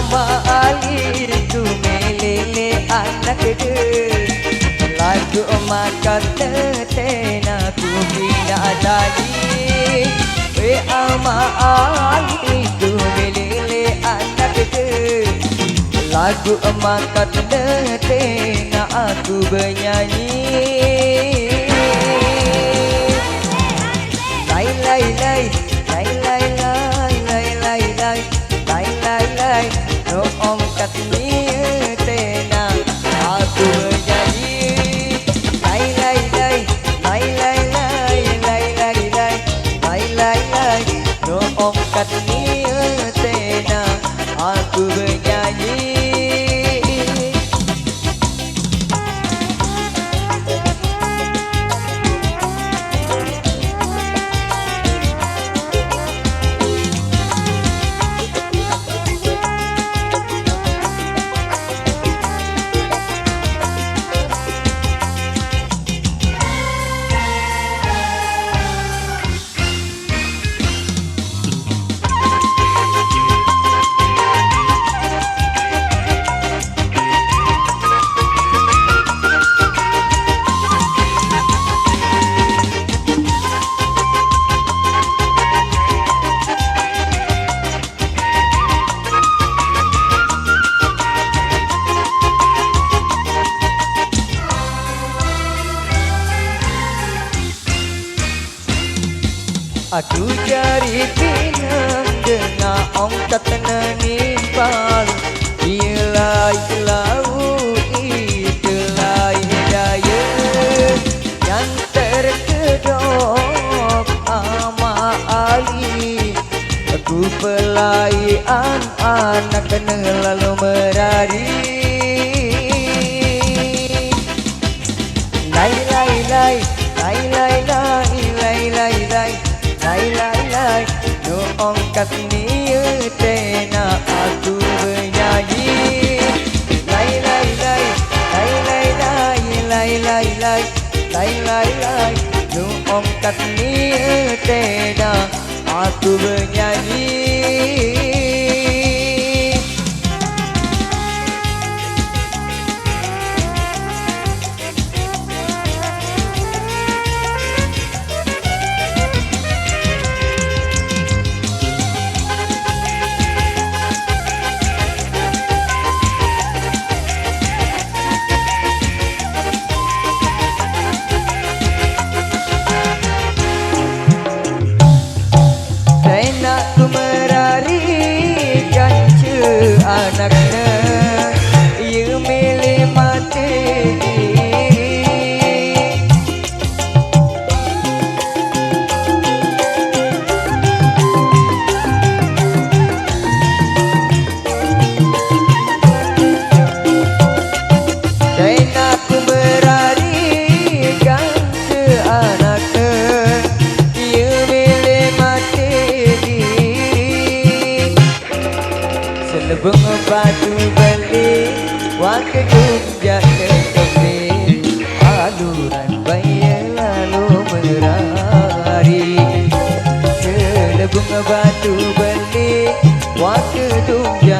ama ali tu melele anak ke lagu makan tetena ku bina tadi we ama ali tu melele anak ke lagu makan tetena aku bernyanyi lai lai lai lai lai lai lai lai lai lai lai lai no om kat ni tena aku bernyanyi lai lai lai lai lai lai lai lai lai lai lai lai no om kat ni tena aku bernyanyi. Aku cari pinang dengan ongkat nimpal Ilai laut itulah daya yang terkedok ama Ali. Aku pelaian anak kena lalu merari lai lai lai lai lai lai lai lai lai lai lai lai no ongkat ni tena aku bernyanyi lai lai lai lai lai lai lai lai lai lai lai lai no ongkat ni tena aku bernyanyi. Aku merarikan anaknya ia milih mati dan aku merarikan anaknya ia milih mati Selebung batu beli waktu jumpa kembali aluran bayi lalu merari Selebung batu beli waktu jumpa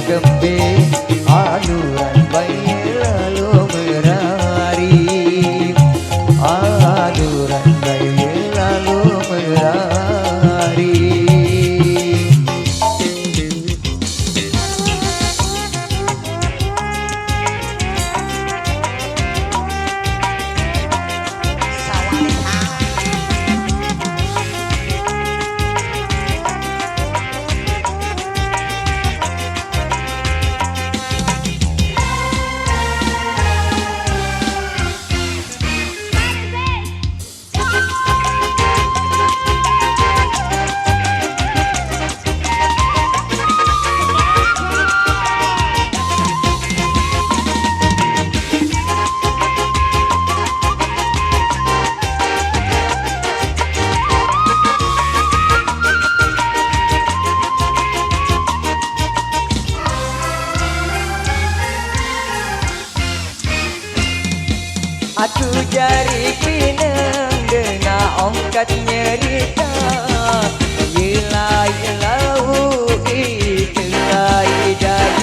kembali aluran bayi lalu merari aluran bayi lalu merari. Aku jari pinang dengan ongkat nyerita Yelah yelah itulah hidayah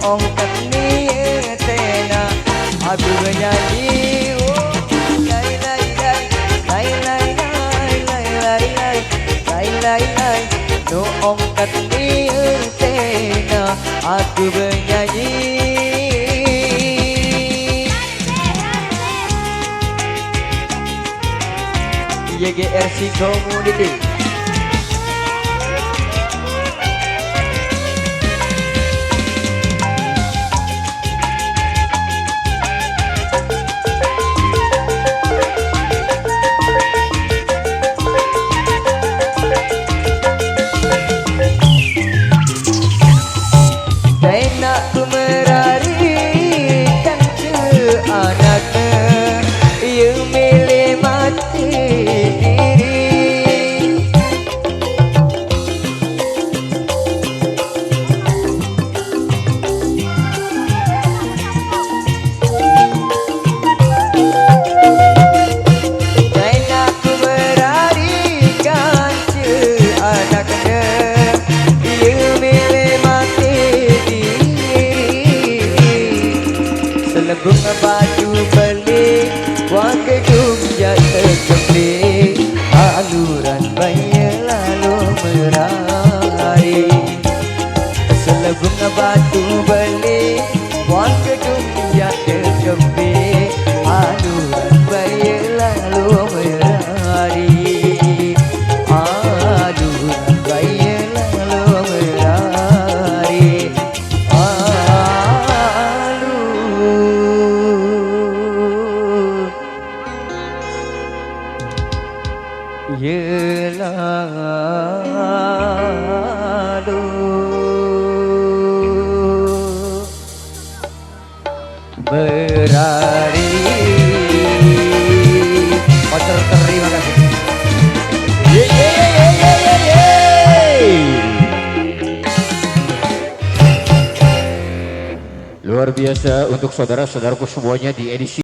ongkat ni tena aku bernyanyi lai lai lai lai lai lai lai lai lai lai lai lai no ongkat ni tena aku bernyanyi YGRC Community. Nak ku merarikan ke anaknya yang milih mati diri. Dan nak ku merarikan ke anaknya yang milih mati Selebung baju beli Wang gedung jatuh kembali Aluran bayi lalu merari Selebung baju beli Wang gedung jatuh kembali Aluran bayi lalu merari Aluran bayi lalu merari Lalu berari. Master terima kasih. Luar biasa untuk saudara-saudaraku semuanya di edisi